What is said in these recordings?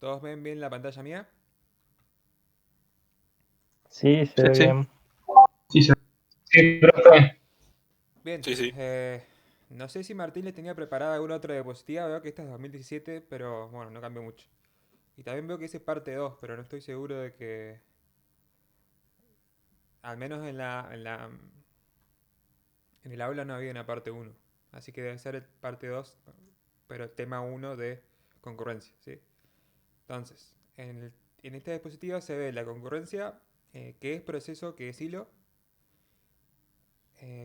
¿Todos ven bien la pantalla mía? Sí, se Sí, ve sí. bien. Sí, sí, profe. Bien, Sí, sí. no sé si Martín les tenía preparada alguna otra diapositiva, veo que esta es 2017, pero bueno, no cambió mucho. Y también veo que ese es parte 2, pero no estoy seguro de que, al menos en el aula no había una parte uno. Así que debe ser el parte 2, pero tema uno de concurrencia, ¿sí? Entonces, en esta diapositiva se ve la concurrencia, que es proceso, que es hilo,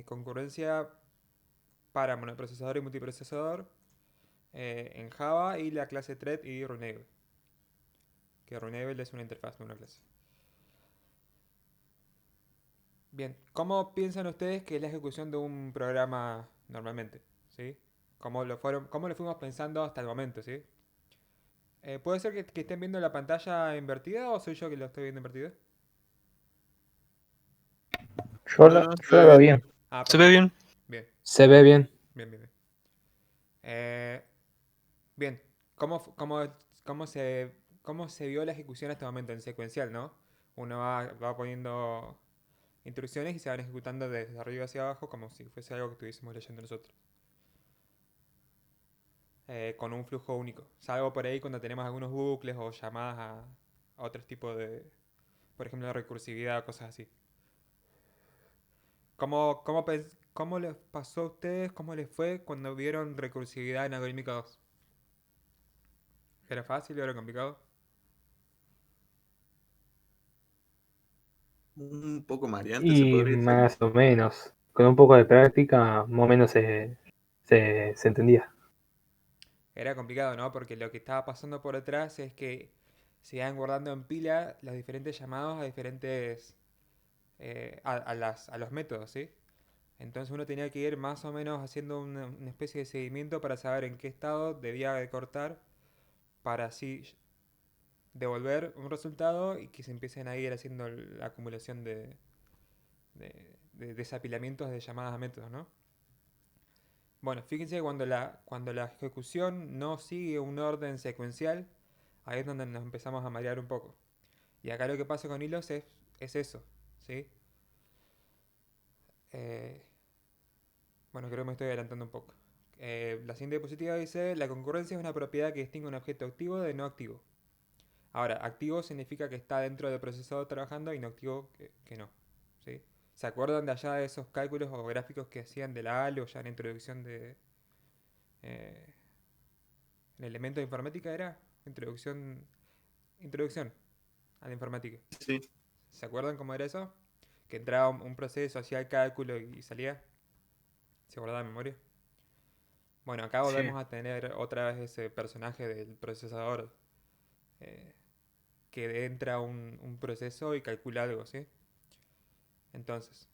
concurrencia para monoprocesador y multiprocesador, en Java y la clase thread y Runable. Que Runable es una interfaz, no una clase. Bien, ¿cómo piensan ustedes que es la ejecución de un programa normalmente? ¿Sí? ¿Cómo lo fuimos pensando hasta el momento? ¿Sí? ¿Puede ser que estén viendo la pantalla invertida o soy yo que lo estoy viendo invertido? Yo, No, no, se yo lo ve veo bien. bien. Ah, Se ve perfecto. bien. Bien, Se ve bien. bien, bien, bien. Eh, bien, cómo se, ¿cómo se vio la ejecución hasta el momento? En secuencial, ¿no? Uno va poniendo instrucciones y se van ejecutando desde arriba hacia abajo como si fuese algo que estuviésemos leyendo nosotros. Con un flujo único. Salvo por ahí cuando tenemos algunos bucles o llamadas a otros tipos de, por ejemplo, de recursividad o cosas así. ¿Cómo les pasó a ustedes? ¿Cómo les fue cuando vieron recursividad en Algorítmica 2? ¿Era fácil o era complicado? Un poco mareante, se Y podría decir. más o menos. Con un poco de práctica, más o menos se entendía. Era complicado, ¿no? Porque lo que estaba pasando por detrás es que se iban guardando en pila los diferentes llamados a diferentes... a los métodos, ¿sí? Entonces uno tenía que ir más o menos haciendo una especie de seguimiento para saber en qué estado debía de cortar para así devolver un resultado y que se empiecen a ir haciendo la acumulación de desapilamientos de llamadas a métodos, ¿no? Bueno, fíjense que cuando la ejecución no sigue un orden secuencial, ahí es donde nos empezamos a marear un poco. Y acá lo que pasa con hilos es eso, ¿sí? Eh, bueno, creo que me estoy adelantando un poco. La siguiente diapositiva dice, la concurrencia es una propiedad que distingue un objeto activo de no activo. Ahora, activo significa que está dentro del procesador trabajando y no activo que no, ¿sí? ¿Se acuerdan de allá de esos cálculos o gráficos que hacían de la ALE o ya en la introducción eh, en elementos de informática era? Introducción a la informática. Sí, ¿Se acuerdan cómo era eso? Que entraba un proceso, hacía el cálculo y salía. ¿Se guardaba de memoria? Bueno, acá sí. volvemos a tener otra vez ese personaje del procesador, eh, que entra un proceso y calcula algo, ¿sí? Entonces,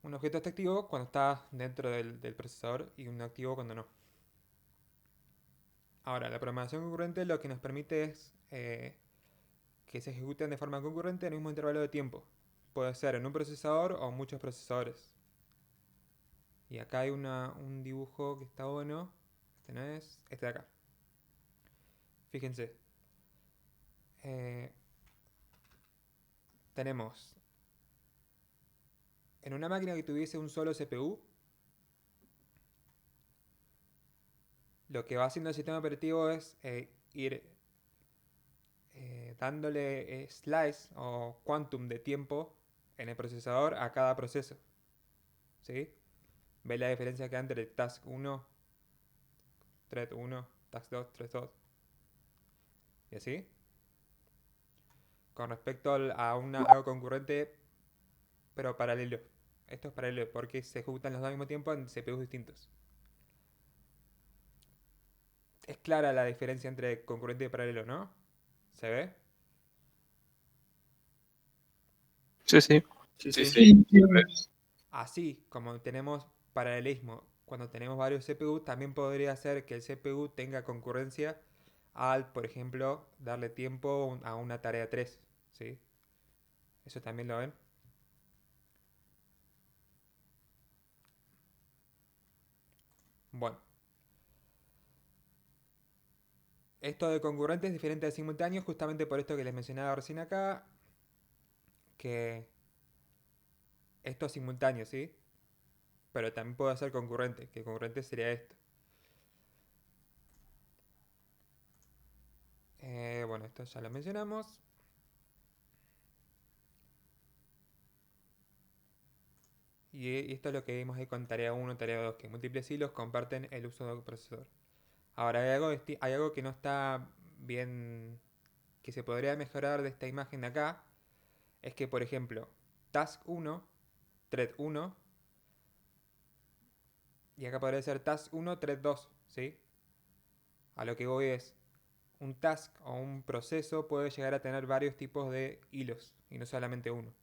un objeto está activo cuando está dentro del procesador y un activo cuando no. Ahora, la programación concurrente lo que nos permite es que se ejecuten de forma concurrente en el mismo intervalo de tiempo. Puede ser en un procesador o muchos procesadores. Y acá hay un dibujo que está bueno. Este no es, este de acá. Fíjense. Eh, tenemos en una máquina que tuviese un solo CPU, lo que va haciendo el sistema operativo es ir dándole slice o quantum de tiempo en el procesador a cada proceso. ¿Sí? ¿Ve la diferencia que hay entre task 1, thread 1, task 2, thread 2? ¿Y así? Con respecto algo concurrente, pero paralelo. Esto es paralelo porque se ejecutan los dos al mismo tiempo en CPUs distintos. Es clara la diferencia entre concurrente y paralelo, ¿no? ¿Se ve? Sí, sí. Sí, Sí, sí. sí. Sí, sí. Así como tenemos paralelismo, cuando tenemos varios CPU, también podría ser que el CPU tenga concurrencia al, por ejemplo, darle tiempo a una tarea 3, ¿sí? ¿Eso también lo ven? Bueno, Esto de concurrente es diferente de simultáneo, justamente por esto que les mencionaba recién acá, que esto es simultáneo, ¿sí? Pero también puede ser concurrente, que concurrente sería esto. Bueno, esto ya lo mencionamos. Y esto es lo que vimos ahí con tarea 1, tarea 2, que múltiples hilos comparten el uso del procesador. Ahora, hay algo que no está bien, que se podría mejorar de esta imagen de acá, es que, por ejemplo, task 1, thread 1, y acá podría ser task 1, thread 2, ¿sí? A lo que voy es, un task o un proceso puede llegar a tener varios tipos de hilos, y no solamente uno.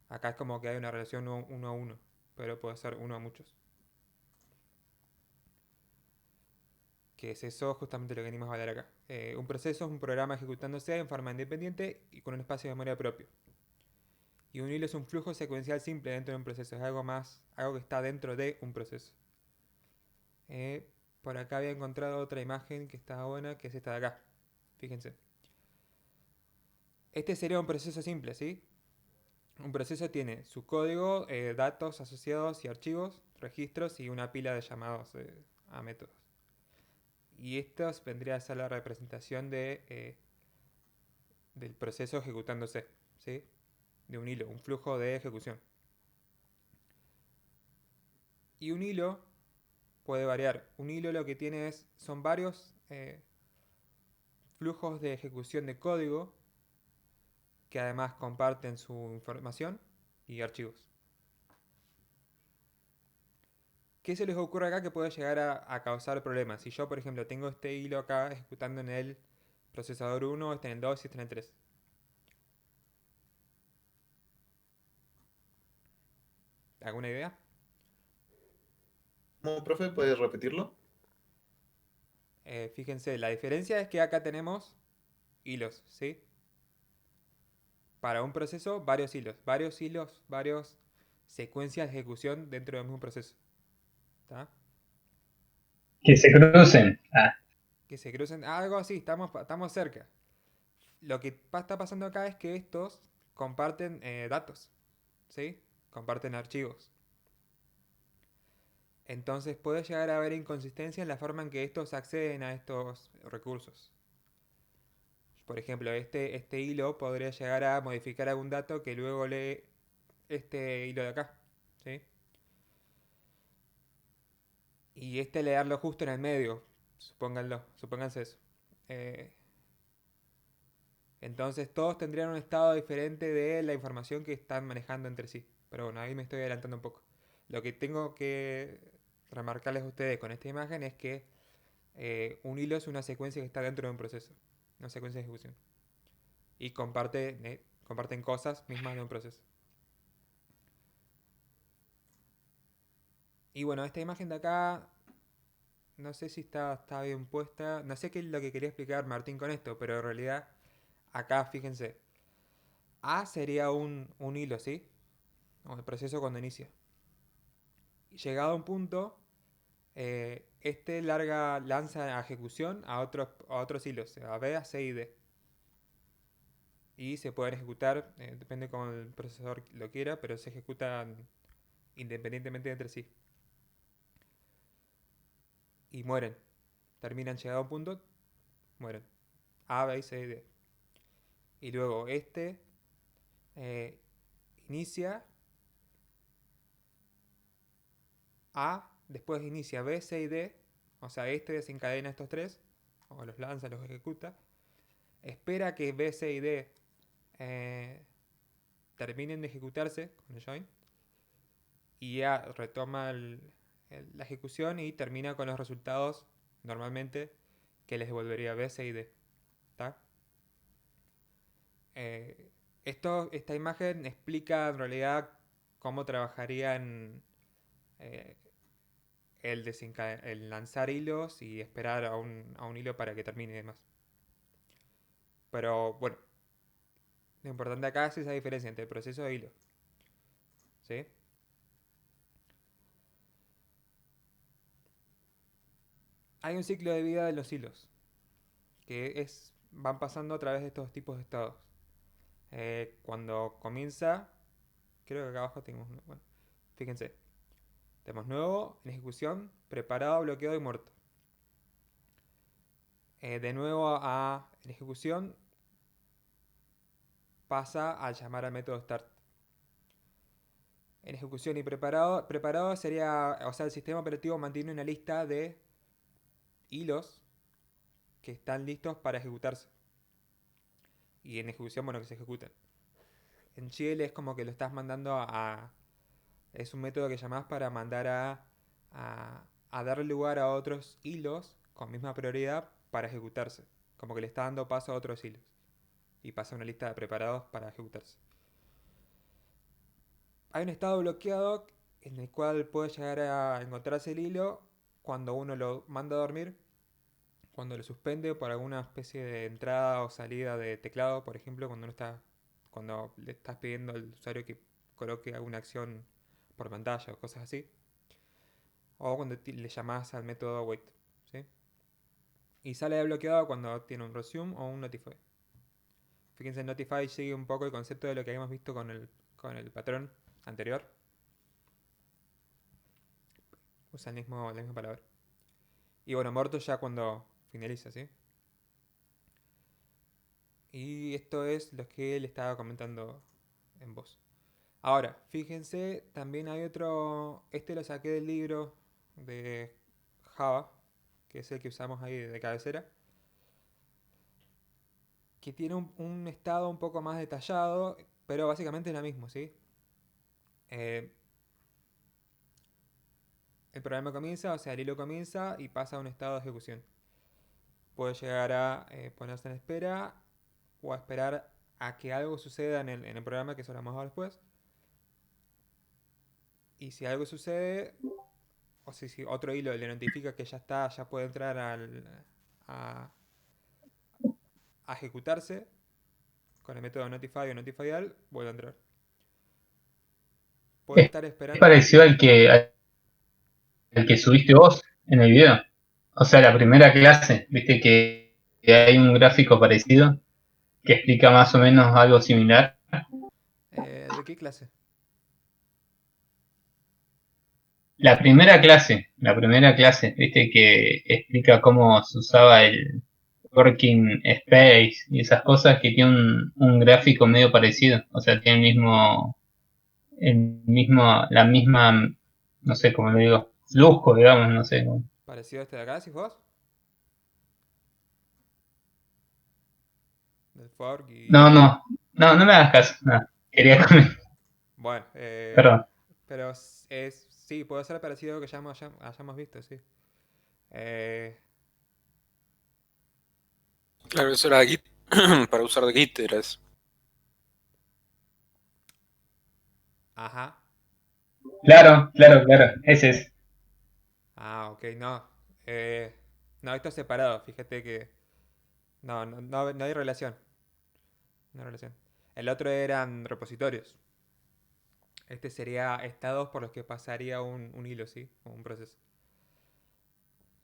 Acá es como que hay una relación uno a uno, pero puede ser uno a muchos. Que es eso justamente lo que venimos a hablar acá. Un proceso es un programa ejecutándose en forma independiente y con un espacio de memoria propio. Y un hilo es un flujo secuencial simple dentro de un proceso, es algo más, algo que está dentro de un proceso. Por acá había encontrado otra imagen que estaba buena, que es esta de acá. Fíjense. Este sería un proceso simple, ¿sí? Un proceso tiene su código, datos asociados y archivos, registros y una pila de llamados a métodos. Y estos vendría a ser la representación del proceso ejecutándose, ¿sí? De un hilo, un flujo de ejecución. Y un hilo puede variar. Un hilo lo que tiene son varios flujos de ejecución de código que además comparten su información y archivos. ¿Qué se les ocurre acá que puede llegar a causar problemas? Si yo, por ejemplo, tengo este hilo acá ejecutando en el procesador 1, este en el 2 y este en el 3. ¿Alguna idea? ¿Cómo, profe? ¿Puedes repetirlo? Fíjense, la diferencia es que acá tenemos hilos, ¿sí? Para un proceso, varios hilos, varias secuencias de ejecución dentro del mismo proceso. ¿Está? Que se crucen. Ah, Que se crucen, algo así, estamos cerca. Lo que está pasando acá es que estos comparten datos, ¿sí? Comparten archivos. Entonces puede llegar a haber inconsistencia en la forma en que estos acceden a estos recursos. Por ejemplo, este hilo podría llegar a modificar algún dato que luego lee este hilo de acá, ¿sí? Y leerlo justo en el medio, supónganse eso. Eh, entonces todos tendrían un estado diferente de la información que están manejando entre sí. Pero bueno, ahí me estoy adelantando un poco. Lo que tengo que remarcarles a ustedes con esta imagen es que un hilo es una secuencia que está dentro de un proceso, una secuencia de ejecución. Y comparten cosas mismas de un proceso. Y bueno, esta imagen de acá, no sé si está bien puesta. No sé qué es lo que quería explicar Martín con esto, pero en realidad, acá fíjense. A sería un hilo, ¿sí? O el proceso cuando inicia. Y llegado a un punto, lanza a ejecución a otros hilos, a B, a C y D. Y se pueden ejecutar, depende cómo el procesador lo quiera, pero se ejecutan independientemente entre sí. Y mueren. Terminan llegado a un punto, mueren. A, B, C y D. Y luego eh, inicia A, después inicia B, C y D. O sea, desencadena estos tres, o los lanza, los ejecuta. Espera que B, C y D terminen de ejecutarse con el join. Y ya retoma la ejecución y termina con los resultados normalmente que les devolvería B, C y D. ¿Está? Esta imagen explica en realidad cómo trabajaría eh, el lanzar hilos y esperar a un hilo para que termine y demás. Pero bueno, lo importante acá es esa diferencia entre proceso e hilo. ¿Sí? Hay un ciclo de vida de los hilos, van pasando a través de estos tipos de estados. Cuando comienza, creo que acá abajo tenemos, bueno, fíjense, tenemos nuevo, en ejecución, preparado, bloqueado y muerto. De nuevo en ejecución, pasa al llamar al método start. En ejecución y preparado sería, o sea, el sistema operativo mantiene una lista de hilos que están listos para ejecutarse. Y en ejecución, bueno, que se ejecuten. En Shell es como que lo estás mandando es un método que llamás para mandar a dar lugar a otros hilos con misma prioridad para ejecutarse. Como que le está dando paso a otros hilos. Y pasa una lista de preparados para ejecutarse. Hay un estado bloqueado en el cual puede llegar a encontrarse el hilo cuando uno lo manda a dormir, cuando lo suspende por alguna especie de entrada o salida de teclado, por ejemplo, cuando le estás pidiendo al usuario que coloque alguna acción por pantalla o cosas así, o cuando le llamás al método wait, ¿sí? Y sale de bloqueado cuando tiene un resume o un notify. Fíjense, en notify sigue un poco el concepto de lo que habíamos visto con el patrón anterior. Usa la misma palabra. Y bueno, muerto ya cuando finaliza, ¿sí? Y esto es lo que le estaba comentando en voz. Ahora, fíjense, también hay otro. Este lo saqué del libro de Java, que es el que usamos ahí de cabecera, que tiene un estado un poco más detallado, pero básicamente es lo mismo, ¿sí? Eh, el programa comienza, o sea, el hilo comienza y pasa a un estado de ejecución. Puede llegar a ponerse en espera o a esperar a que algo suceda en el programa, que eso lo vamos a ver después. Y si algo sucede, o si otro hilo le notifica que ya está, ya puede entrar a, a ejecutarse, con el método notify o notify all, vuelve a entrar. Puede Es estar esperando. parecido al que subiste vos en el video. O sea, la primera clase, viste que hay un gráfico parecido que explica más o menos algo similar. ¿De qué clase? La primera clase, viste que explica cómo se usaba el working space y esas cosas, que tiene un gráfico medio parecido. O sea, tiene la misma, no sé cómo lo digo, flujo, digamos, no sé. ¿Parecido a este de acá, decís vos? Del fork No, y. no, no, no me hagas caso. No, quería comer. Bueno, Perdón. pero sí, puede ser parecido a lo que ya hayamos visto, sí. Eh, Claro, eso era Git, para usar de Git era eso. ajá. Claro, claro, claro. Ese es. Ah, ok, no. Eh, no, esto es separado, fíjate que. No hay relación. No hay relación. El otro eran repositorios. Este sería estados por los que pasaría un hilo, ¿sí? O un proceso.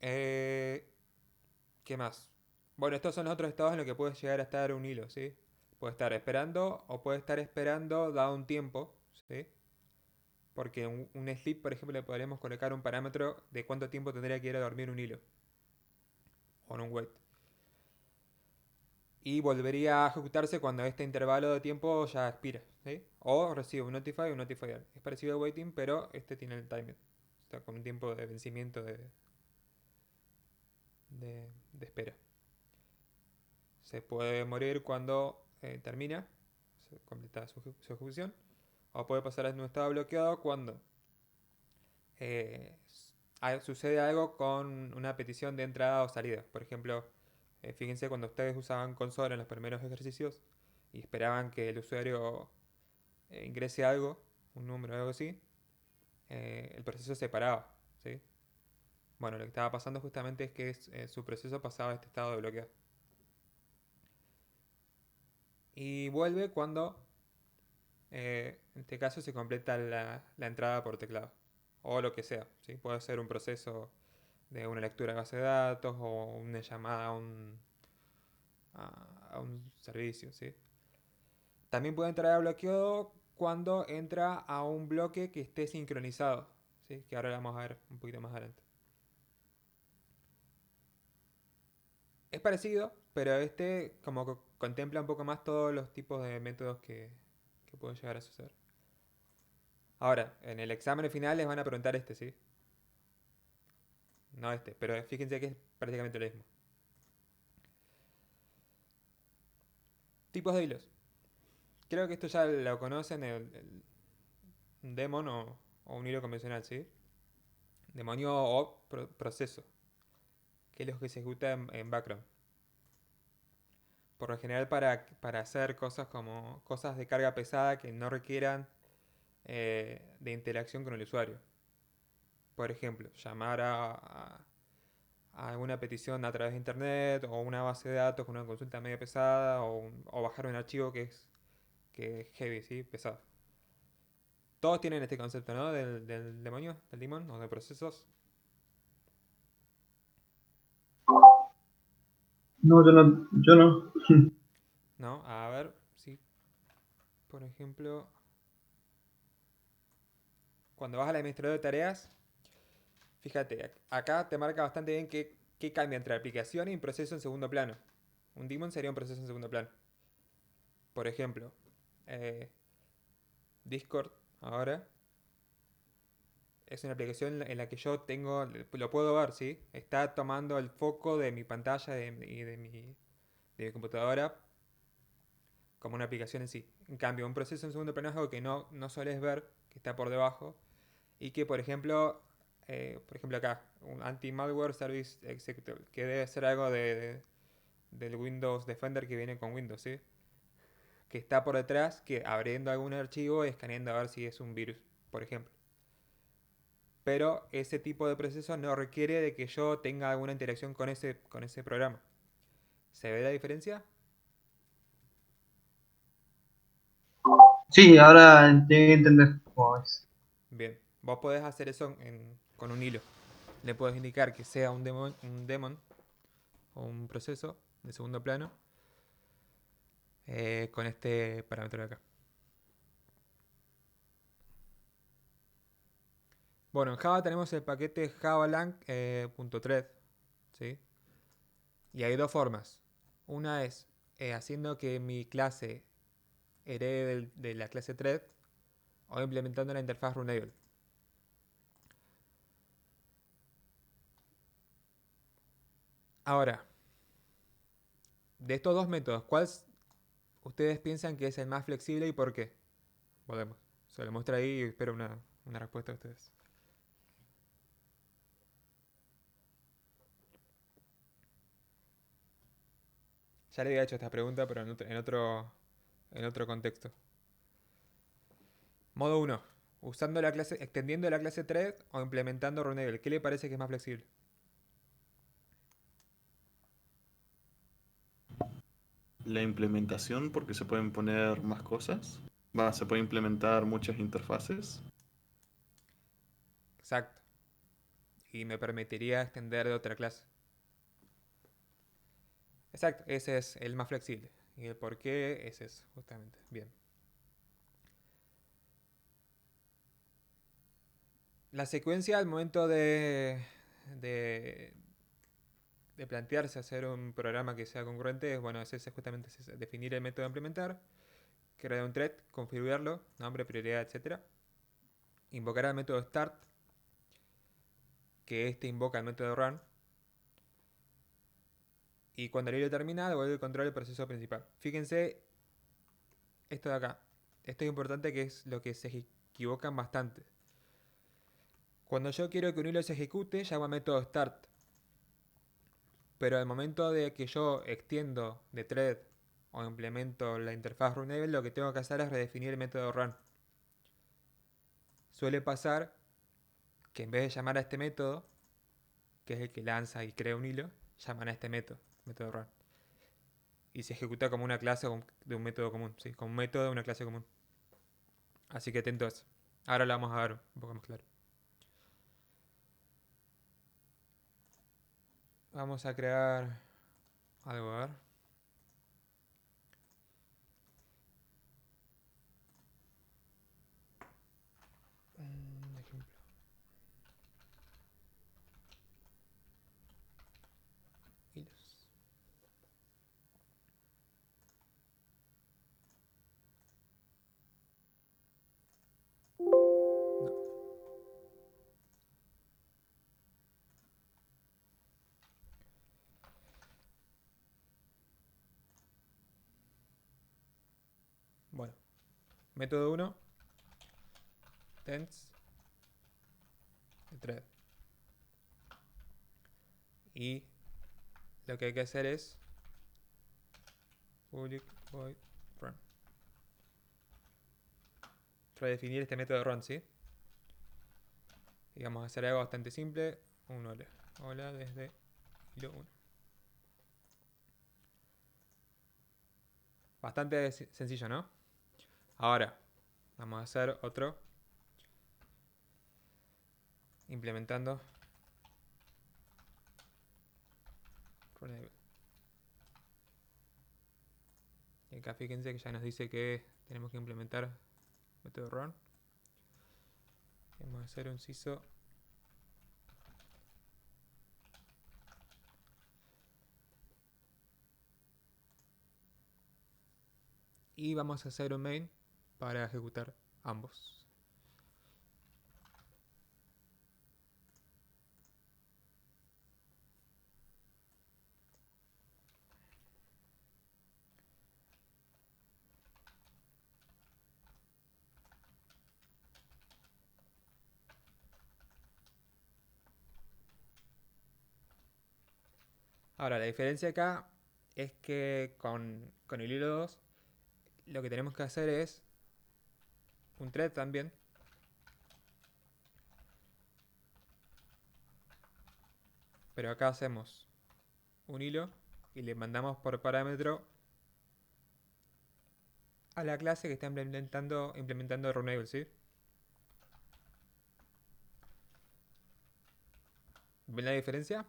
Eh, ¿Qué más? Bueno, estos son los otros estados en los que puede llegar a estar un hilo, ¿sí? Puede estar esperando o puede estar esperando dado un tiempo, ¿sí? Porque un sleep, por ejemplo, le podríamos colocar un parámetro de cuánto tiempo tendría que ir a dormir un hilo. O en un wait. Y volvería a ejecutarse cuando este intervalo de tiempo ya expira, ¿sí? O recibe un notify o un notifier. Es parecido a waiting, pero este tiene el timer. Está con un tiempo de vencimiento de espera. Se puede morir cuando termina, se completa su ejecución. O puede pasar a un estado bloqueado cuando eh, sucede algo con una petición de entrada o salida. Por ejemplo, fíjense cuando ustedes usaban consola en los primeros ejercicios y esperaban que el usuario ingrese algo, un número o algo así, el proceso se paraba, ¿sí? Bueno, lo que estaba pasando justamente es que su proceso pasaba a este estado de bloqueo. Y vuelve cuando, en este caso, se completa la entrada por teclado. O lo que sea, ¿sí? Puede ser un proceso de una lectura de base de datos o una llamada a un servicio, ¿sí? También puede entrar a bloqueo cuando entra a un bloque que esté sincronizado, ¿sí? Que ahora lo vamos a ver un poquito más adelante. Es parecido, pero este como que contempla un poco más todos los tipos de métodos que pueden llegar a suceder. Ahora, en el examen final les van a preguntar este, ¿sí? No este, pero fíjense que es prácticamente lo mismo. Tipos de hilos. Creo que esto ya lo conocen, un daemon o un hilo convencional, ¿sí? Demonio o proceso, que es lo que se ejecuta en background. Por lo general para hacer cosas como cosas de carga pesada que no requieran de interacción con el usuario. Por ejemplo, llamar a alguna petición a través de internet o una base de datos con una consulta medio pesada o bajar un archivo que es heavy, ¿sí? Pesado. Todos tienen este concepto, ¿no? Del demonio, del demon o de procesos. No, yo no. ¿No? A ver, sí. Por ejemplo, cuando vas al administrador de tareas, fíjate, acá te marca bastante bien qué cambia entre aplicación y un proceso en segundo plano. Un daemon sería un proceso en segundo plano. Por ejemplo, eh, Discord ahora es una aplicación en la que yo lo puedo ver, ¿sí? Está tomando el foco de mi pantalla y de mi computadora como una aplicación en sí. En cambio, un proceso en segundo plano es algo que no sueles ver, que está por debajo, y que, por ejemplo acá, un Anti-Malware Service Executable, que debe ser algo del Windows Defender que viene con Windows, ¿sí? Que está por detrás, que abriendo algún archivo y escaneando a ver si es un virus, por ejemplo. Pero ese tipo de proceso no requiere de que yo tenga alguna interacción con ese programa. ¿Se ve la diferencia? Sí, ahora tengo que entender cómo es. Bien, vos podés hacer eso con un hilo. Le puedes indicar que sea un daemon o un proceso de segundo plano con este parámetro de acá. Bueno, en Java tenemos el paquete javalang.thread, ¿sí? Y hay dos formas. Una es haciendo que mi clase herede de la clase thread o implementando la interfaz runnable. Ahora, de estos dos métodos, ¿cuál ustedes piensan que es el más flexible y por qué? Podemos. Se lo muestra ahí y espero una respuesta de ustedes. Ya le había hecho esta pregunta, pero en otro contexto. Modo 1. Extendiendo la clase thread o implementando runnable. ¿Qué le parece que es más flexible? La implementación, porque se pueden poner más cosas. Se puede implementar muchas interfaces. Exacto. Y me permitiría extender de otra clase. Exacto, ese es el más flexible. Y el por qué es eso, justamente. Bien. La secuencia al momento de, de plantearse hacer un programa que sea concurrente es, bueno, justamente definir el método a implementar, crear un thread, configurarlo, nombre, prioridad, etc. Invocar al método start, que este invoca el método run, y cuando el hilo termina, devuelve el control del proceso principal. Fíjense esto de acá. Esto es importante, que es lo que se equivocan bastante. Cuando yo quiero que un hilo se ejecute, llamo al método start. Pero al momento de que yo extiendo de thread o implemento la interfaz runnable, lo que tengo que hacer es redefinir el método run. Suele pasar que en vez de llamar a este método, que es el que lanza y crea un hilo, llaman a este método run. Y se ejecuta como una clase de un método común, ¿sí? Como un método de una clase común. Así que atento a eso. Ahora lo vamos a ver un poco más claro. Vamos a crear algo, a ver. Método 1, tense, thread. Y lo que hay que hacer es public void run. Redefinir este método run, ¿sí? Y vamos a hacer algo bastante simple. Un hola. Hola desde hilo 1. Bastante sencillo, ¿no? Ahora, vamos a hacer otro. Implementando runable. Y acá fíjense que ya nos dice que tenemos que implementar método run. Vamos a hacer un CISO y vamos a hacer un main para ejecutar ambos. Ahora, la diferencia acá es que con el hilo 2 lo que tenemos que hacer es un thread también. Pero acá hacemos un hilo y le mandamos por parámetro a la clase que está implementando Runable, ¿sí? ¿Ven la diferencia?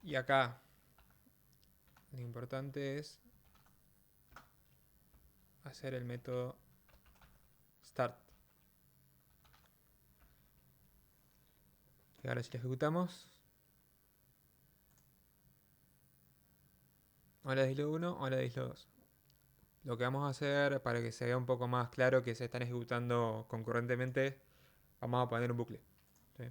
Y acá lo importante es hacer el método start. Y ahora si lo ejecutamos, hola de hilo 1, hola de hilo 2. Lo que vamos a hacer para que se vea un poco más claro que se están ejecutando concurrentemente, vamos a poner un bucle. ¿Sí?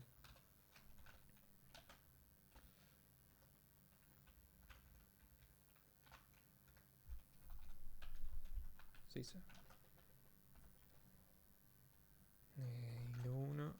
Sí, sí. Hilo 1.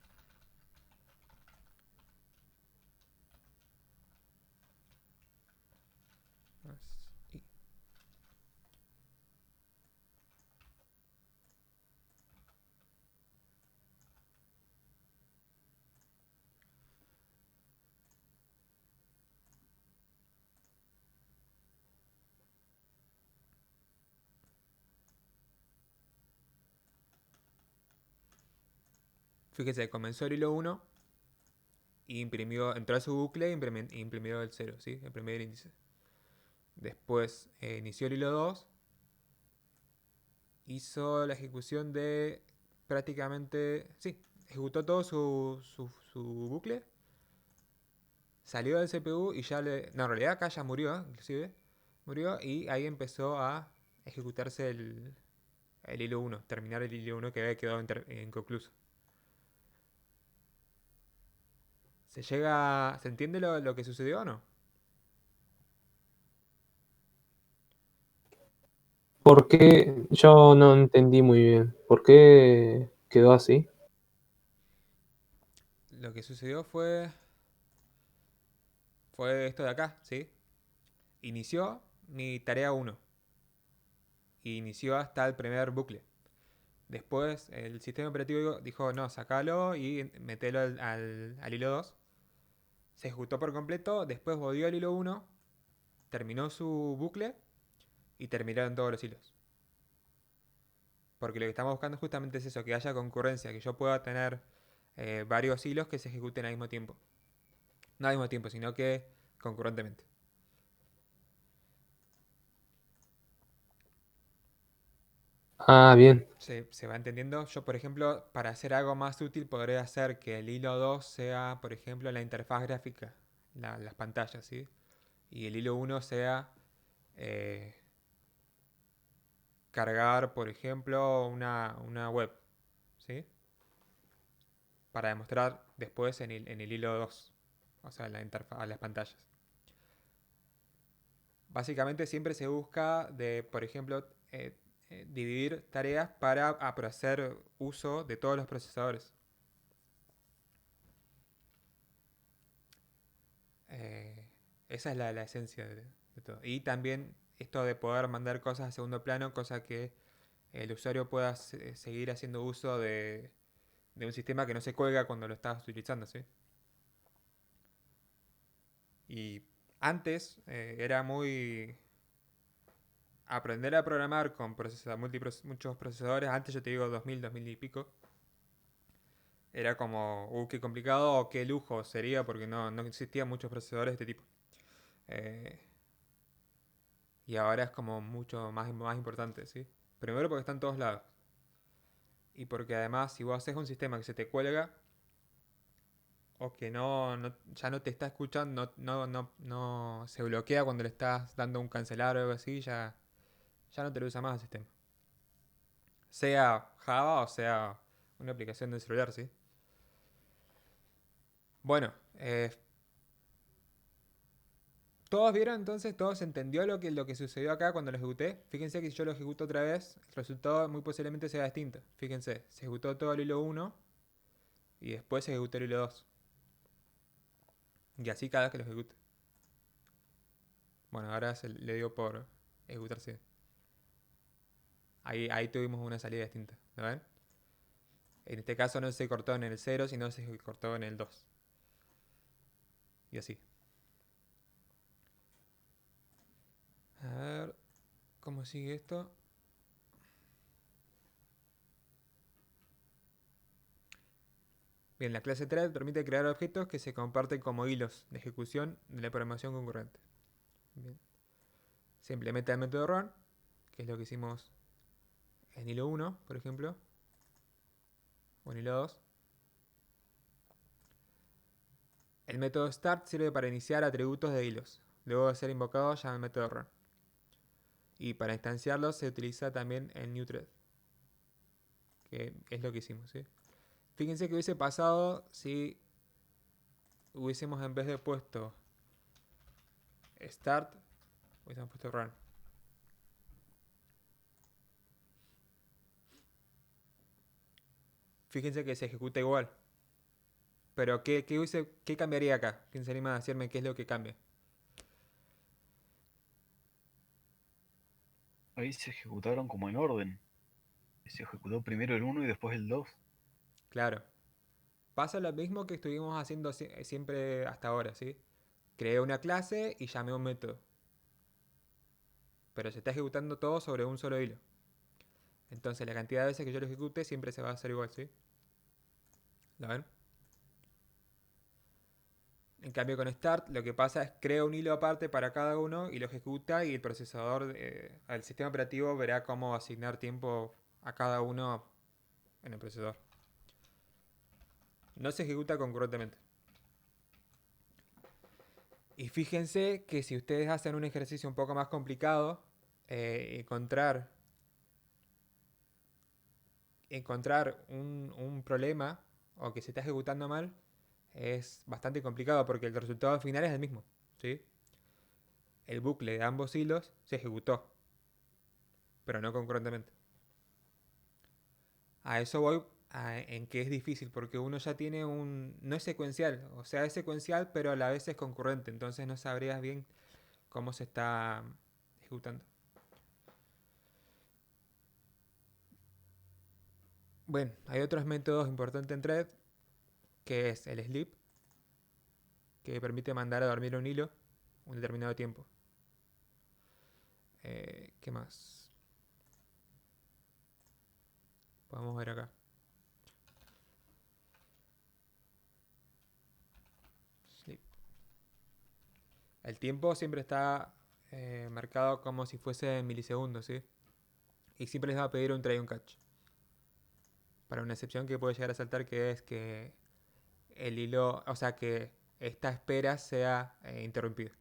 Y fíjese, comenzó el hilo 1 y entró a su bucle e imprimió el 0, ¿sí? El primer índice. Después inició el hilo 2, hizo la ejecución de prácticamente, sí, ejecutó todo su bucle, salió del CPU y ya no, en realidad acá ya murió, inclusive, murió y ahí empezó a ejecutarse el hilo 1, terminar el hilo 1 que había quedado inconcluso. ¿Se entiende lo que sucedió o no? ¿Por qué? Yo no entendí muy bien. ¿Por qué quedó así? Lo que sucedió fue esto de acá, ¿sí? Inició mi tarea 1 y inició hasta el primer bucle. Después el sistema operativo dijo, no, sacalo y metelo al hilo 2. Se ejecutó por completo, después volvió al hilo 1, terminó su bucle y terminaron todos los hilos. Porque lo que estamos buscando justamente es eso, que haya concurrencia, que yo pueda tener varios hilos que se ejecuten al mismo tiempo. No al mismo tiempo, sino que concurrentemente. Ah, bien. ¿Se va entendiendo? Yo, por ejemplo, para hacer algo más útil, podría hacer que el hilo 2 sea, por ejemplo, la interfaz gráfica, las pantallas, ¿sí? Y el hilo 1 sea eh, cargar, por ejemplo, una web, ¿sí? Para demostrar después en el hilo 2, o sea, la interfaz, las pantallas. Básicamente siempre se busca de, por ejemplo, dividir tareas para hacer uso de todos los procesadores. Eh, Esa es la esencia de todo. Y también esto de poder mandar cosas a segundo plano, cosa que el usuario pueda seguir haciendo uso de un sistema que no se cuelga cuando lo estás utilizando, ¿sí? Y antes era muy aprender a programar con muchos procesadores. Antes yo te digo 2000, 2000 y pico. Era como, qué complicado o qué lujo sería porque no existían muchos procesadores de este tipo. Eh, y ahora es como mucho más importante, ¿sí? Primero porque está en todos lados. Y porque además si vos haces un sistema que se te cuelga o que ya no te está escuchando, no se bloquea cuando le estás dando un cancelar o algo así, ya no te lo usa más el sistema. Sea Java o sea una aplicación de celular, ¿sí? Bueno, ¿todos vieron entonces? ¿Todos entendió lo que sucedió acá cuando lo ejecuté? Fíjense que si yo lo ejecuto otra vez, el resultado muy posiblemente sea distinto. Fíjense, se ejecutó todo el hilo 1 y después se ejecutó el hilo 2. Y así cada vez que lo ejecute. Bueno, ahora le dio por ejecutarse. Ahí tuvimos una salida distinta, ¿lo ven? En este caso no se cortó en el 0, sino se cortó en el 2. Y así. A ver, ¿cómo sigue esto? Bien, la clase thread permite crear objetos que se comparten como hilos de ejecución de la programación concurrente. Bien. Se implementa el método run, que es lo que hicimos en hilo 1, por ejemplo, o en hilo 2. El método start sirve para iniciar atributos de hilos. Luego de ser invocado llama el método run. Y para instanciarlo se utiliza también el new thread, que es lo que hicimos, ¿sí? Fíjense que hubiese pasado si hubiésemos en vez de puesto start, hubiésemos puesto run. Fíjense que se ejecuta igual. Pero ¿qué cambiaría acá? ¿Quién se anima a decirme qué es lo que cambia? Ahí se ejecutaron como en orden. Se ejecutó primero el 1 y después el 2. Claro. Pasa lo mismo que estuvimos haciendo siempre hasta ahora, ¿sí? Creé una clase y llamé un método. Pero se está ejecutando todo sobre un solo hilo. Entonces la cantidad de veces que yo lo ejecute siempre se va a hacer igual, ¿sí? ¿Lo ven? En cambio con Start lo que pasa es crea un hilo aparte para cada uno y lo ejecuta y el procesador, el sistema operativo verá cómo asignar tiempo a cada uno en el procesador. No se ejecuta concurrentemente. Y fíjense que si ustedes hacen un ejercicio un poco más complicado, encontrar un problema o que se está ejecutando mal es bastante complicado porque el resultado final es el mismo, ¿sí? El bucle de ambos hilos se ejecutó, pero no concurrentemente. A eso voy en que es difícil porque uno ya tiene no es secuencial, o sea, es secuencial pero a la vez es concurrente, entonces no sabrías bien cómo se está ejecutando. Bueno, hay otros métodos importantes en Thread, que es el sleep, que permite mandar a dormir un hilo un determinado tiempo. ¿Qué más? Podemos ver acá. Sleep. El tiempo siempre está marcado como si fuese en milisegundos, ¿sí? Y siempre les va a pedir un try y un catch. Para una excepción que puede llegar a saltar, que es que el hilo, o sea, que esta espera sea interrumpida.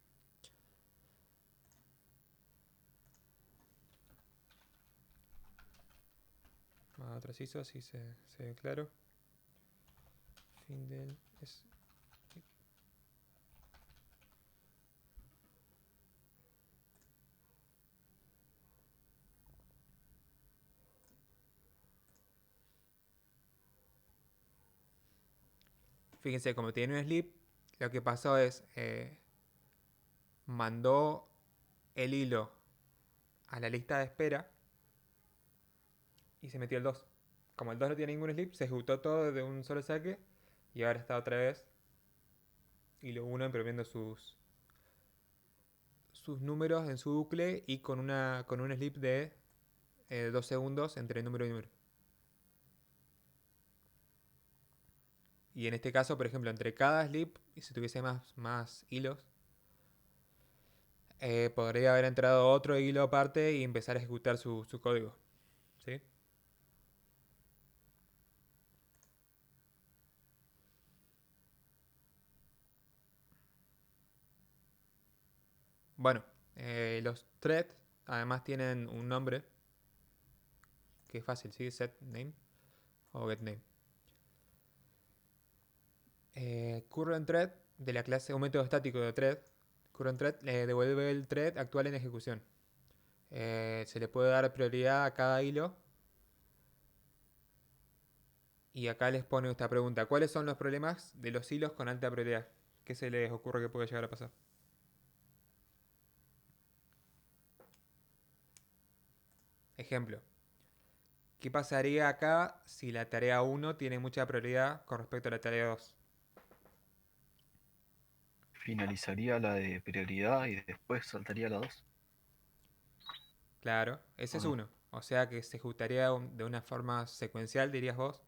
Otros ISO, así se ve claro. Fin del... Fíjense, como tiene un sleep, lo que pasó es, mandó el hilo a la lista de espera y se metió el 2. Como el 2 no tiene ningún sleep, se ejecutó todo de un solo saque y ahora está otra vez hilo 1 imprimiendo sus números en su bucle y con un sleep de 2 segundos entre número y número. Y en este caso, por ejemplo, entre cada sleep, y si tuviese más hilos, podría haber entrado otro hilo aparte y empezar a ejecutar su código. ¿Sí? Bueno, los threads además tienen un nombre que es fácil, ¿sí? Set name o get name. Current thread de la clase, un método estático de thread. Current thread le devuelve el thread actual en ejecución. Se le puede dar prioridad a cada hilo. Y acá les pone esta pregunta: ¿cuáles son los problemas de los hilos con alta prioridad? ¿Qué se les ocurre que puede llegar a pasar? Ejemplo: ¿qué pasaría acá si la tarea 1 tiene mucha prioridad con respecto a la tarea 2? Finalizaría la de prioridad y después saltaría la 2. Claro, ese ¿O es no? uno. O sea que se ejecutaría de una forma secuencial, dirías vos.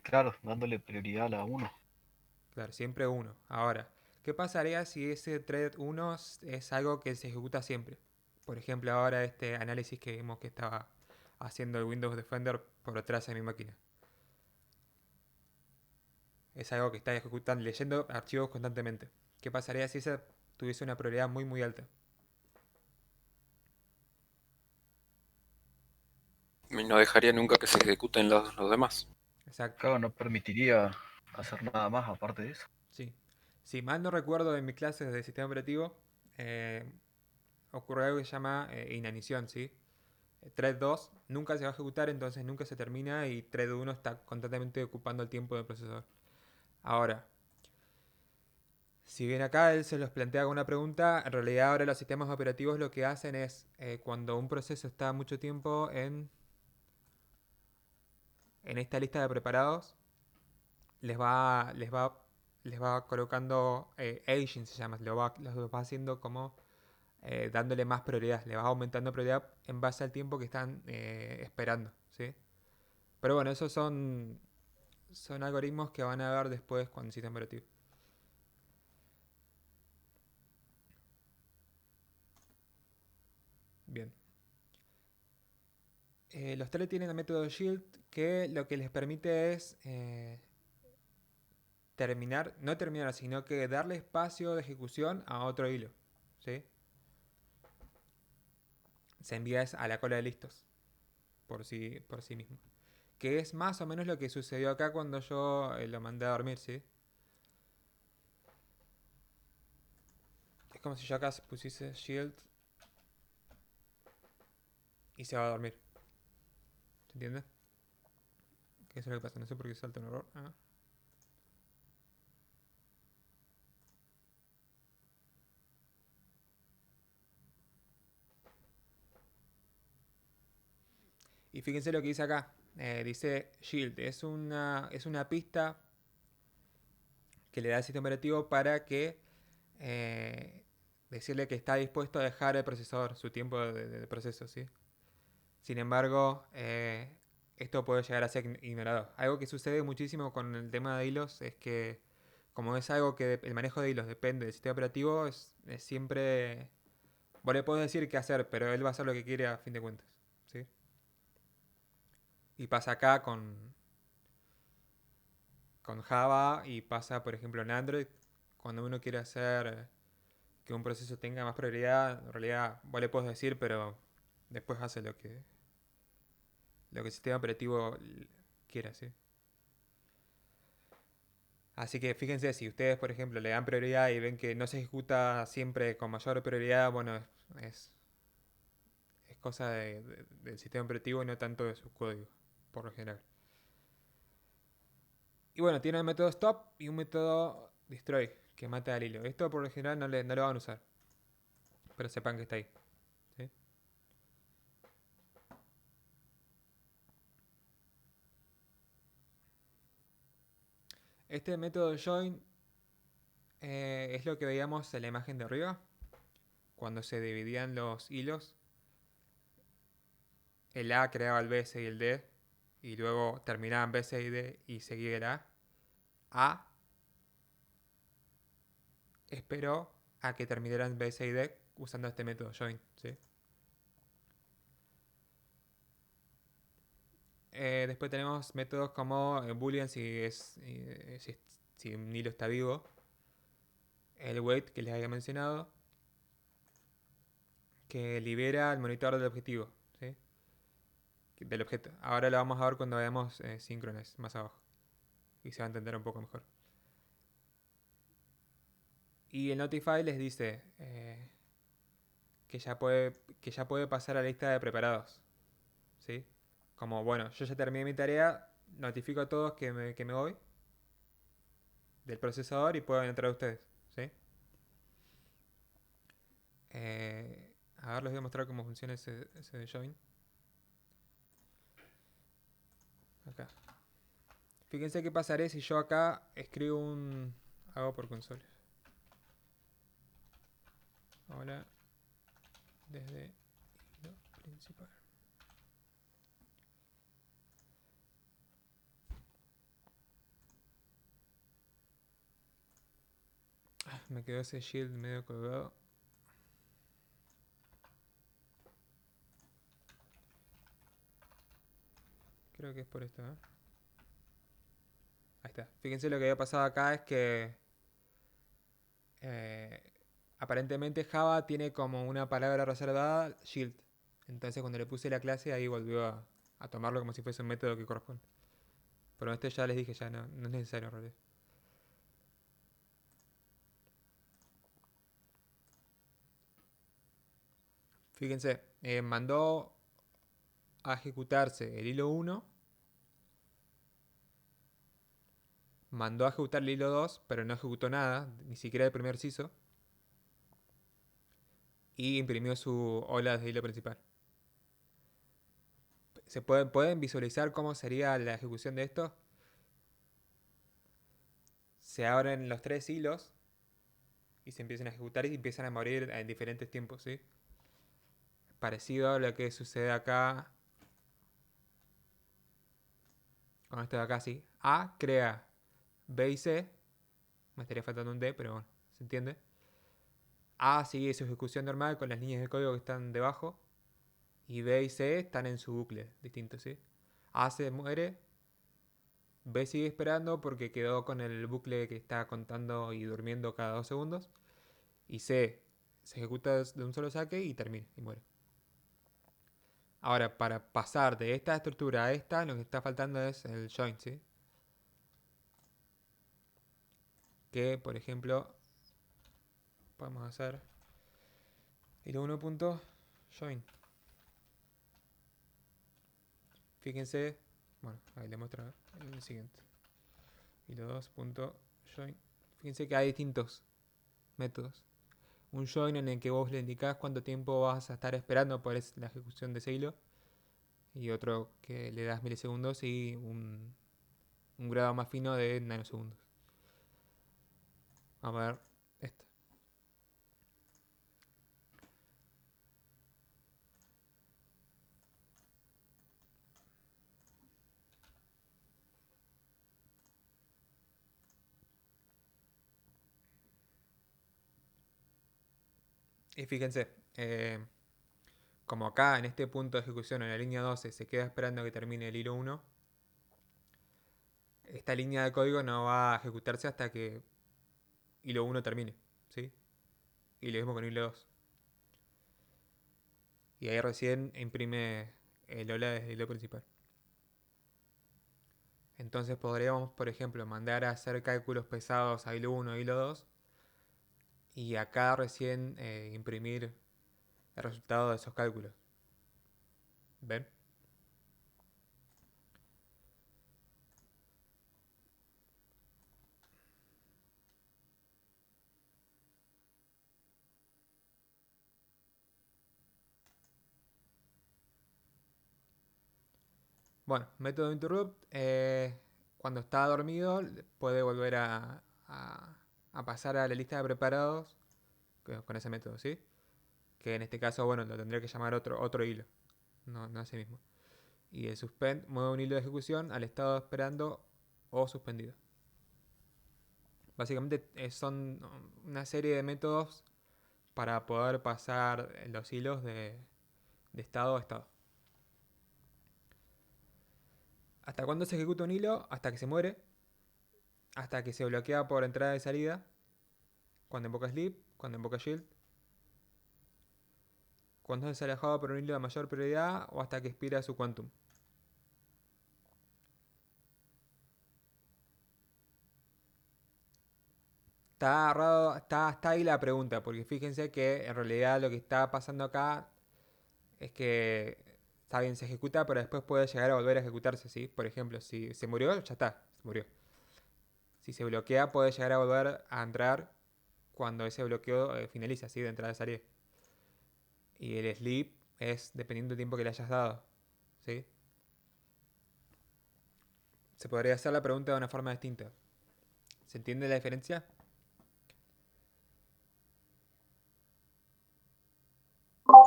Claro, dándole prioridad a la 1. Claro, siempre uno. Ahora, ¿qué pasaría si ese thread 1 es algo que se ejecuta siempre? Por ejemplo, ahora este análisis que vimos que estaba haciendo el Windows Defender por atrás de mi máquina. Es algo que está ejecutando, leyendo archivos constantemente. ¿Qué pasaría si ese tuviese una prioridad muy muy alta? Y no dejaría nunca que se ejecuten los demás. Exacto. Claro, no permitiría hacer nada más aparte de eso. Sí. Si mal no recuerdo en mis clases de sistema operativo, ocurre algo que se llama inanición, ¿sí? Thread 2 nunca se va a ejecutar, entonces nunca se termina y thread 1 está constantemente ocupando el tiempo del procesador. Ahora, si bien acá él se los plantea con una pregunta, en realidad ahora los sistemas operativos lo que hacen es, cuando un proceso está mucho tiempo en esta lista de preparados, les va, les va, les va colocando aging, se llama, los va haciendo como dándole más prioridad, le va aumentando prioridad en base al tiempo que están esperando, ¿sí? Pero bueno, esos son algoritmos que van a ver después con el sistema operativo. Bien. Los threads tienen el método shield que lo que les permite es no terminar, sino que darle espacio de ejecución a otro hilo. ¿Sí? Se envía a la cola de listos por sí mismo. Que es más o menos lo que sucedió acá cuando yo lo mandé a dormir, ¿sí? Es como si yo acá pusiese shield y se va a dormir. ¿Se entiende? ¿Qué es lo que pasa? No sé por qué salta un error. Ah. Y fíjense lo que dice acá. Dice shield. Es una pista que le da el sistema operativo para que decirle que está dispuesto a dejar el procesador su tiempo de proceso, ¿sí? Sin embargo, esto puede llegar a ser ignorado. Algo que sucede muchísimo con el tema de hilos es que, como es algo que el manejo de hilos depende del sistema operativo, es siempre... Vos le podés decir qué hacer, pero él va a hacer lo que quiere a fin de cuentas, ¿sí? Y pasa acá con Java y pasa, por ejemplo, en Android. Cuando uno quiere hacer que un proceso tenga más prioridad, en realidad vos le podés decir, pero después hace lo que el sistema operativo quiera, ¿sí? Así que fíjense, si ustedes, por ejemplo, le dan prioridad y ven que no se ejecuta siempre con mayor prioridad, bueno, es, es cosa del sistema operativo y no tanto de sus códigos, por lo general. Y bueno, tiene un método stop y un método destroy, que mata al hilo. Esto por lo general no lo van a usar. Pero sepan que está ahí. ¿Sí? Este método join es lo que veíamos en la imagen de arriba. Cuando se dividían los hilos, el A creaba el B, C y el D. Y luego terminaban B, C y D y seguía el A. A esperó a que terminaran B, C y D usando este método join. ¿Sí? Después tenemos métodos como boolean si un hilo está vivo. El wait que les había mencionado, que libera el monitor del objetivo, ¿sí? Del objeto. Ahora lo vamos a ver cuando veamos synchronize más abajo. Y se va a entender un poco mejor. Y el notify les dice que ya puede pasar a la lista de preparados. ¿Sí? Como, bueno, yo ya terminé mi tarea, notifico a todos que me voy del procesador y pueden entrar ustedes. ¿Sí? A ver, les voy a mostrar cómo funciona ese de join. Acá. Fíjense qué pasaré si yo acá escribo un... Hago por consola. Ahora, desde hilo principal. Me quedó ese shield medio colgado. Creo que es por esto, ¿eh? Ahí está. Fíjense lo que había pasado acá es que aparentemente Java tiene como una palabra reservada, shield. Entonces cuando le puse la clase ahí volvió a tomarlo como si fuese un método que corresponde. Pero este ya les dije, ya no es necesario en realidad. Fíjense, mandó a ejecutarse el hilo 1, mandó a ejecutar el hilo 2, pero no ejecutó nada, ni siquiera el primer CISO, y imprimió su ola de hilo principal. ¿Pueden visualizar cómo sería la ejecución de esto? Se abren los 3 hilos y se empiezan a ejecutar y empiezan a morir en diferentes tiempos, ¿sí? Parecido a lo que sucede acá con esto de acá, ¿sí? A crea B y C. Me estaría faltando un D, pero bueno, ¿se entiende? A sigue su ejecución normal con las líneas de código que están debajo. Y B y C están en su bucle distinto, ¿sí? A se muere. B sigue esperando porque quedó con el bucle que está contando y durmiendo cada 2 segundos. Y C se ejecuta de un solo saque y termina y muere. Ahora, para pasar de esta estructura a esta, lo que está faltando es el join, ¿sí? Que, por ejemplo, podemos hacer hilo 1.join. Fíjense, bueno, ahí le muestro el siguiente. Hilo 2.join. Fíjense que hay distintos métodos. Un join en el que vos le indicás cuánto tiempo vas a estar esperando por la ejecución de ese hilo. Y otro que le das milisegundos y un grado más fino de nanosegundos. Vamos a ver esto. Y fíjense, como acá en este punto de ejecución en la línea 12 se queda esperando que termine el hilo 1, esta línea de código no va a ejecutarse hasta que hilo 1 termine, ¿sí? Y lo mismo con hilo 2. Y ahí recién imprime el hola desde el hilo principal. Entonces podríamos, por ejemplo, mandar a hacer cálculos pesados a hilo 1 y hilo 2 y acá recién imprimir el resultado de esos cálculos. ¿Ven? Bueno, método interrupt, cuando está dormido puede volver a pasar a la lista de preparados con ese método, ¿sí? Que en este caso, bueno, lo tendría que llamar otro hilo, no ese mismo. Y el suspend mueve un hilo de ejecución al estado esperando o suspendido. Básicamente son una serie de métodos para poder pasar los hilos de estado a estado. ¿Hasta cuándo se ejecuta un hilo? Hasta que se muere, hasta que se bloquea por entrada y salida, cuando invoca sleep, cuando invoca shield, cuando es alejado por un hilo de mayor prioridad o hasta que expira su quantum. Está agarrado, está ahí la pregunta, porque fíjense que en realidad lo que está pasando acá es que está bien, se ejecuta, pero después puede llegar a volver a ejecutarse, ¿sí? Por ejemplo, si se murió, ya está, se murió. Si se bloquea, puede llegar a volver a entrar cuando ese bloqueo finaliza, ¿sí? De entrada y salida. Y el sleep es dependiendo del tiempo que le hayas dado, ¿sí? Se podría hacer la pregunta de una forma distinta. ¿Se entiende la diferencia?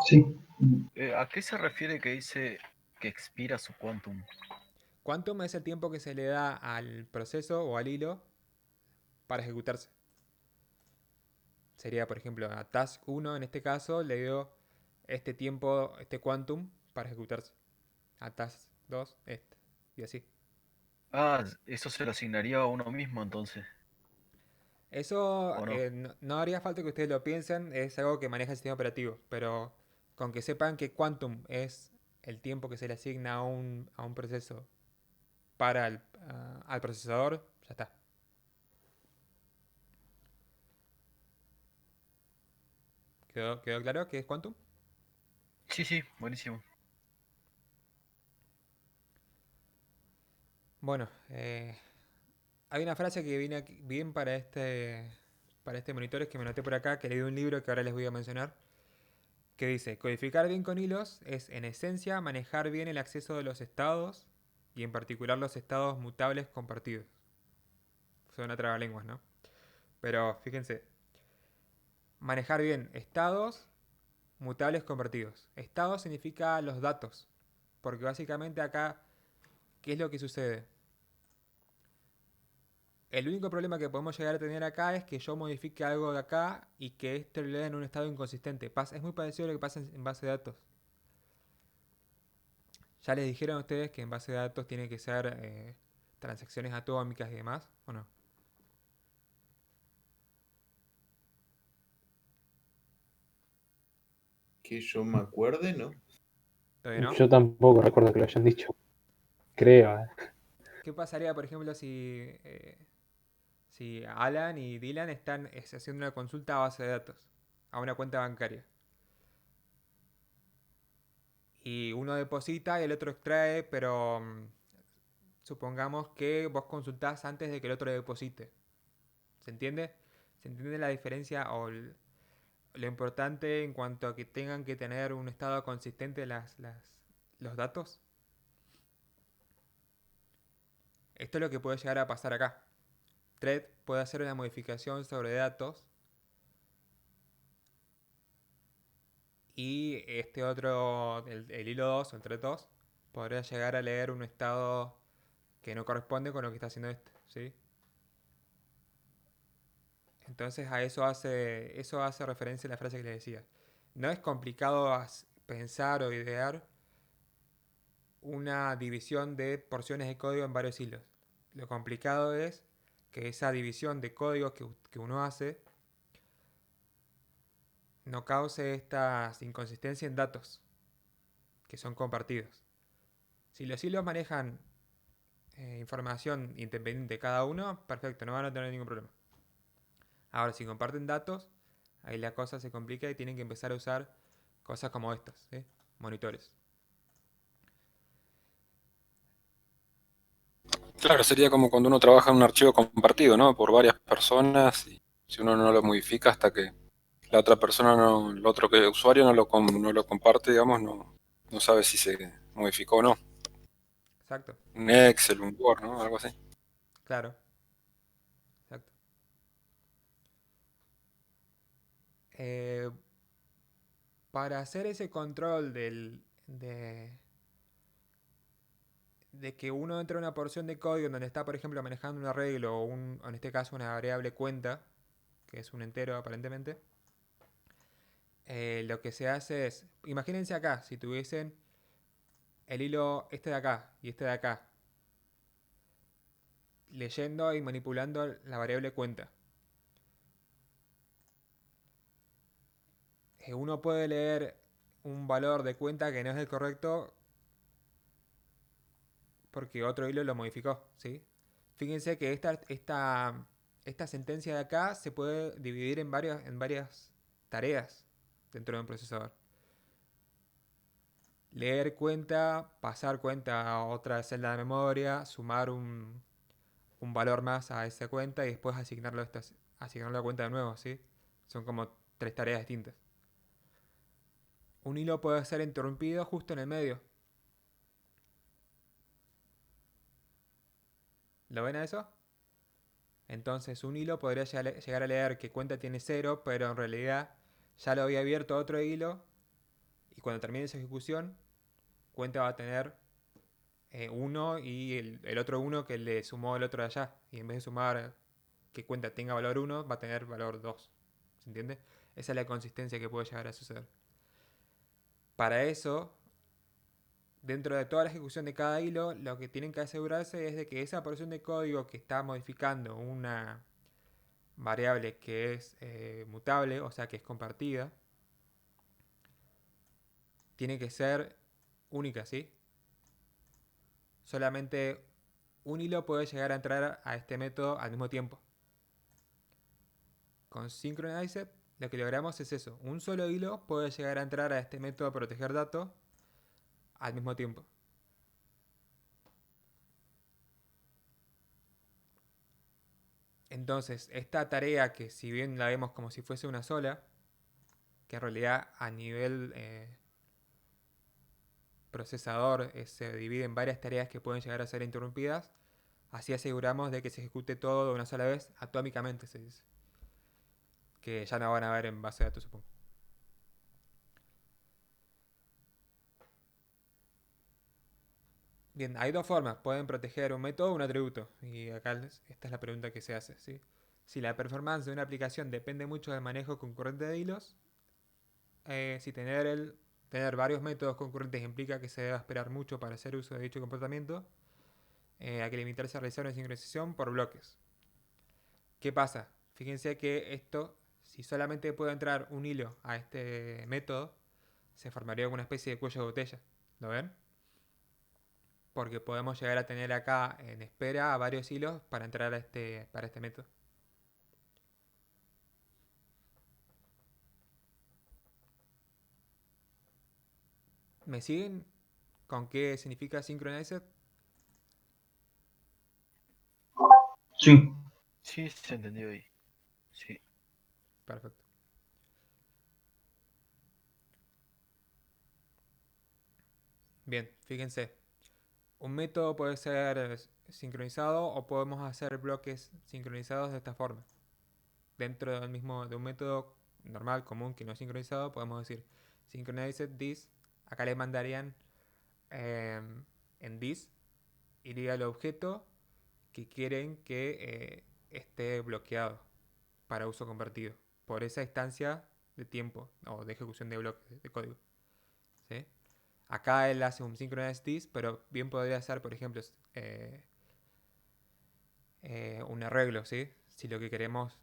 Sí. ¿A qué se refiere que dice que expira su quantum? Quantum es el tiempo que se le da al proceso o al hilo para ejecutarse. Sería, por ejemplo, a task 1 en este caso le dio este tiempo, este quantum para ejecutarse. A task 2, este. Y así. Ah, eso se lo asignaría a uno mismo entonces, Eso ¿o no? no haría falta que ustedes lo piensen, es algo que maneja el sistema operativo, pero con que sepan que quantum es el tiempo que se le asigna a un proceso para al procesador, ya está. ¿Quedó claro qué es quantum? Sí, sí, buenísimo. Bueno, hay una frase que viene bien para este monitor, es que me noté por acá, que leí de un libro que ahora les voy a mencionar, que dice, codificar bien con hilos es en esencia manejar bien el acceso de los estados y en particular los estados mutables compartidos. Suena trabalenguas, ¿no? Pero fíjense, manejar bien estados mutables compartidos. Estado significa los datos, porque básicamente acá, ¿qué es lo que sucede? El único problema que podemos llegar a tener acá es que yo modifique algo de acá y que esto lo lea en un estado inconsistente. Es muy parecido a lo que pasa en base de datos. ¿Ya les dijeron a ustedes que en base de datos tiene que ser transacciones atómicas y demás? ¿O no? Que yo me acuerde, ¿no? ¿Todavía no? Yo tampoco recuerdo que lo hayan dicho. Creo. ¿Qué pasaría, por ejemplo, si Alan y Dylan están haciendo una consulta a base de datos, a una cuenta bancaria? Y uno deposita y el otro extrae, pero supongamos que vos consultás antes de que el otro deposite. ¿Se entiende? ¿Se entiende la diferencia o lo importante en cuanto a que tengan que tener un estado consistente los datos? Esto es lo que puede llegar a pasar acá. Thread puede hacer una modificación sobre datos y este otro, el hilo 2 o el thread 2, podría llegar a leer un estado que no corresponde con lo que está haciendo este, ¿sí? Entonces a eso hace referencia a la frase que les decía. No es complicado pensar o idear una división de porciones de código en varios hilos. Lo complicado es que esa división de códigos que uno hace no cause estas inconsistencias en datos que son compartidos. Si los hilos manejan información independiente de cada uno, perfecto, no van a tener ningún problema. Ahora, si comparten datos, ahí la cosa se complica y tienen que empezar a usar cosas como estas, ¿sí? Monitores. Claro, sería como cuando uno trabaja en un archivo compartido, ¿no? Por varias personas y si uno no lo modifica hasta que la otra persona, no, el otro usuario no lo comparte, digamos, no sabe si se modificó o no. Exacto, Un Excel, un Word, ¿no? Algo así. claro, exacto. Eh, para hacer ese control de que uno entre a una porción de código donde está, por ejemplo, manejando un arreglo o en este caso una variable cuenta, que es un entero aparentemente, lo que se hace es, imagínense acá, si tuviesen el hilo este de acá y este de acá, leyendo y manipulando la variable cuenta. Uno puede leer un valor de cuenta que no es el correcto porque otro hilo lo modificó, ¿sí? Fíjense que esta sentencia de acá se puede dividir en varias tareas dentro de un procesador. Leer cuenta, pasar cuenta a otra celda de memoria, sumar un valor más a esa cuenta y después asignarlo a cuenta de nuevo, ¿sí? Son como 3 tareas distintas. Un hilo puede ser interrumpido justo en el medio. ¿Lo ven a eso? Entonces un hilo podría llegar a leer que cuenta tiene 0, pero en realidad ya lo había abierto otro hilo y cuando termine su ejecución, cuenta va a tener 1 y el otro 1 que le sumó el otro de allá. Y en vez de sumar que cuenta tenga valor 1, va a tener valor 2. ¿Se entiende? Esa es la consistencia que puede llegar a suceder. Para eso, dentro de toda la ejecución de cada hilo, lo que tienen que asegurarse es de que esa porción de código que está modificando una variable que es mutable, o sea que es compartida, tiene que ser única, ¿sí? Solamente un hilo puede llegar a entrar a este método al mismo tiempo. Con Synchronized lo que logramos es eso. Un solo hilo puede llegar a entrar a este método proteger datos al mismo tiempo. Entonces, esta tarea que si bien la vemos como si fuese una sola, que en realidad a nivel procesador se divide en varias tareas que pueden llegar a ser interrumpidas, así aseguramos de que se ejecute todo de una sola vez, atómicamente se dice. Que ya no van a ver en base de datos, supongo. Bien, hay dos formas. Pueden proteger un método o un atributo. Y acá esta es la pregunta que se hace, ¿sí? Si la performance de una aplicación depende mucho del manejo concurrente de hilos, si tener varios métodos concurrentes implica que se deba esperar mucho para hacer uso de dicho comportamiento, hay que limitarse a realizar una sincronización por bloques. ¿Qué pasa? Fíjense que esto, si solamente puede entrar un hilo a este método, se formaría una especie de cuello de botella. ¿Lo ven? Porque podemos llegar a tener acá en espera a varios hilos para entrar para este método. ¿Me siguen con qué significa synchronized? Sí. Sí, se entendió ahí. Sí. Perfecto. Bien, fíjense. Un método puede ser sincronizado o podemos hacer bloques sincronizados de esta forma. Dentro de un método normal, común, que no es sincronizado, podemos decir synchronized this. Acá le mandarían en this, iría al objeto que quieren que esté bloqueado para uso compartido por esa instancia de tiempo o de ejecución de bloques de código. ¿Sí? Acá él hace un synchronized this, pero bien podría ser, por ejemplo, un arreglo, ¿sí? Si lo que queremos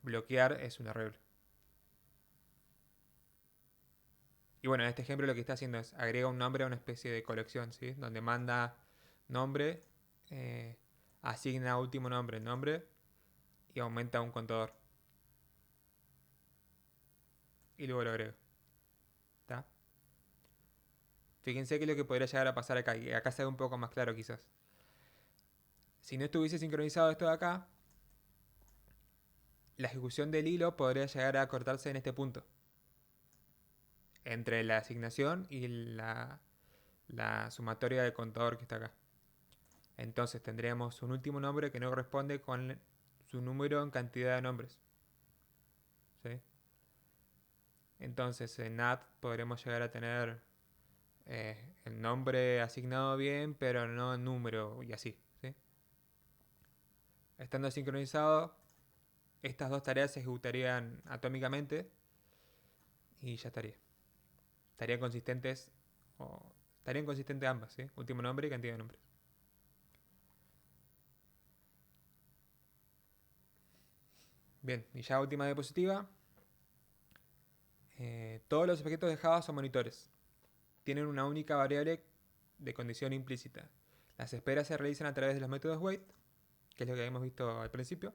bloquear es un arreglo. Y bueno, en este ejemplo lo que está haciendo es agrega un nombre a una especie de colección, ¿sí? Donde manda nombre, asigna último nombre y aumenta un contador. Y luego lo agrego. ¿Está? Fíjense que lo que podría llegar a pasar acá, y acá se ve un poco más claro quizás. Si no estuviese sincronizado esto de acá, la ejecución del hilo podría llegar a cortarse en este punto. Entre la asignación y la sumatoria del contador que está acá. Entonces tendríamos un último nombre que no corresponde con su número en cantidad de nombres. ¿Sí? Entonces en add podremos llegar a tener el nombre asignado bien, pero no el número y así. ¿Sí? Estando sincronizado, estas dos tareas se ejecutarían atómicamente y ya estaría. Estarían consistentes ambas, ¿sí? Último nombre y cantidad de nombres. Bien, y ya última diapositiva. Todos los objetos de Java son monitores. Tienen una única variable de condición implícita. Las esperas se realizan a través de los métodos wait, que es lo que habíamos visto al principio.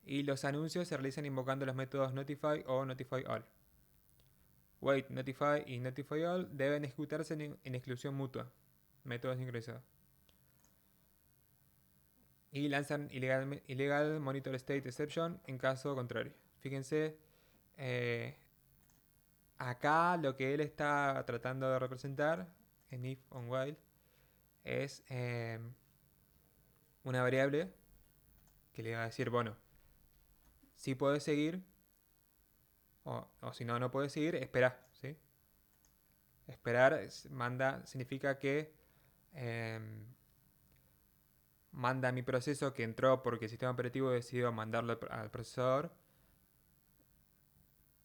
Y los anuncios se realizan invocando los métodos notify o notify all. Wait, notify y notify all deben ejecutarse en exclusión mutua, método sincronizado. Y lanzan illegal monitor state exception en caso contrario. Fíjense, acá lo que él está tratando de representar en if on while es una variable que le va a decir, bueno, si puedes seguir o si no puedes seguir, espera, ¿sí? Esperar significa que manda mi proceso que entró porque el sistema operativo decidió mandarlo al procesador,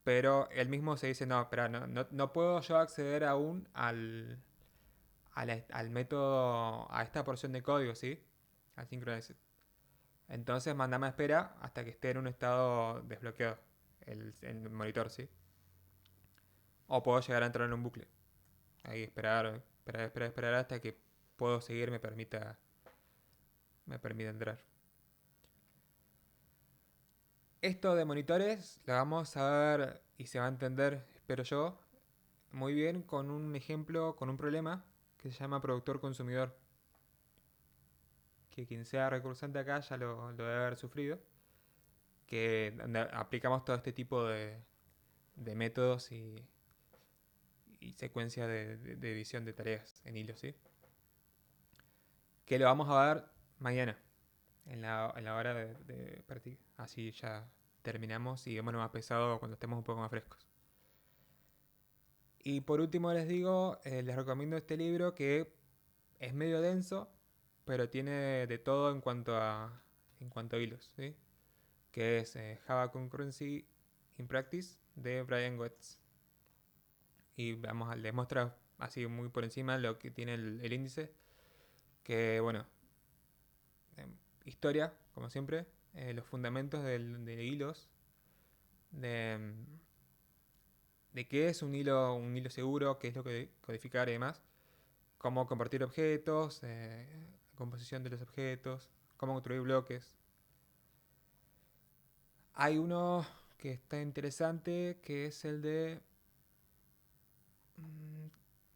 pero él mismo se dice, no, espera, no puedo yo acceder aún al método, a esta porción de código, ¿sí? Al synchronized. Entonces mandame a espera hasta que esté en un estado desbloqueado el monitor, ¿sí? O puedo llegar a entrar en un bucle. Ahí esperar hasta que puedo seguir, me permita entrar. Esto de monitores lo vamos a ver y se va a entender, espero yo, muy bien con un ejemplo, con un problema que se llama productor consumidor. Que quien sea recursante acá ya lo debe haber sufrido. Que donde aplicamos todo este tipo de métodos y secuencia de división de tareas en hilos, ¿sí? Que lo vamos a ver mañana, en la hora de práctica. Así ya terminamos y vámonos más pesado cuando estemos un poco más frescos. Y por último les digo, les recomiendo este libro que es medio denso, pero tiene de todo en cuanto a hilos, ¿sí? Que es Java Concurrency in Practice de Brian Goetz. Y les muestra así muy por encima lo que tiene el índice. Que bueno, historia, como siempre, los fundamentos de hilos, de qué es un hilo seguro, qué es lo que codificar y demás, cómo compartir objetos, composición de los objetos, cómo construir bloques. Hay uno que está interesante, que es el de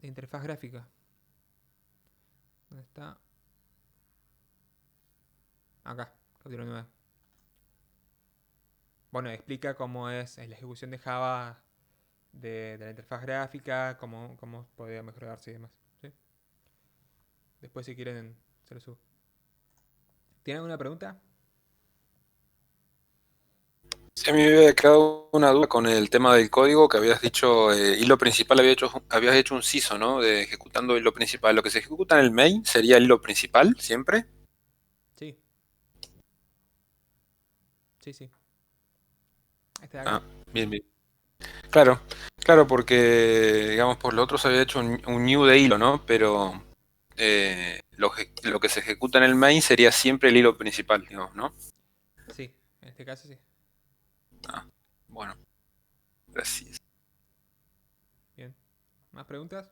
interfaz gráfica. ¿Dónde está? Acá, capítulo 9. Bueno, explica cómo es la ejecución de Java de la interfaz gráfica, cómo podría mejorarse y demás, ¿sí? Después si quieren se lo subo. ¿Tienen alguna pregunta? Sí, a mí me había quedado una duda con el tema del código que habías dicho, hilo principal, habías hecho un CISO, ¿no? De ejecutando hilo principal. Lo que se ejecuta en el main sería el hilo principal, siempre. Sí. Sí. Este de acá. Bien. Claro, porque, digamos, por lo otro se había hecho un new de hilo, ¿no? Pero lo que se ejecuta en el main sería siempre el hilo principal, digamos, ¿no? Sí, en este caso sí. Bueno, gracias. Bien. ¿Más preguntas?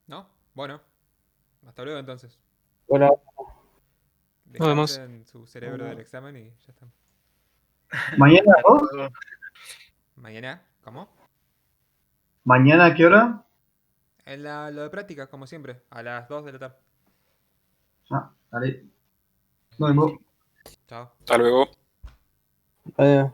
¿No? Bueno. Hasta luego entonces. Hola, nos vemos. Descansen su cerebro del examen y ya estamos. ¿Mañana vos? ¿Mañana? ¿Cómo? ¿Mañana a qué hora? Lo de práctica, como siempre, a las 2 de la tarde. Ah, dale. Nos vemos. Chao. Hasta luego. Adiós.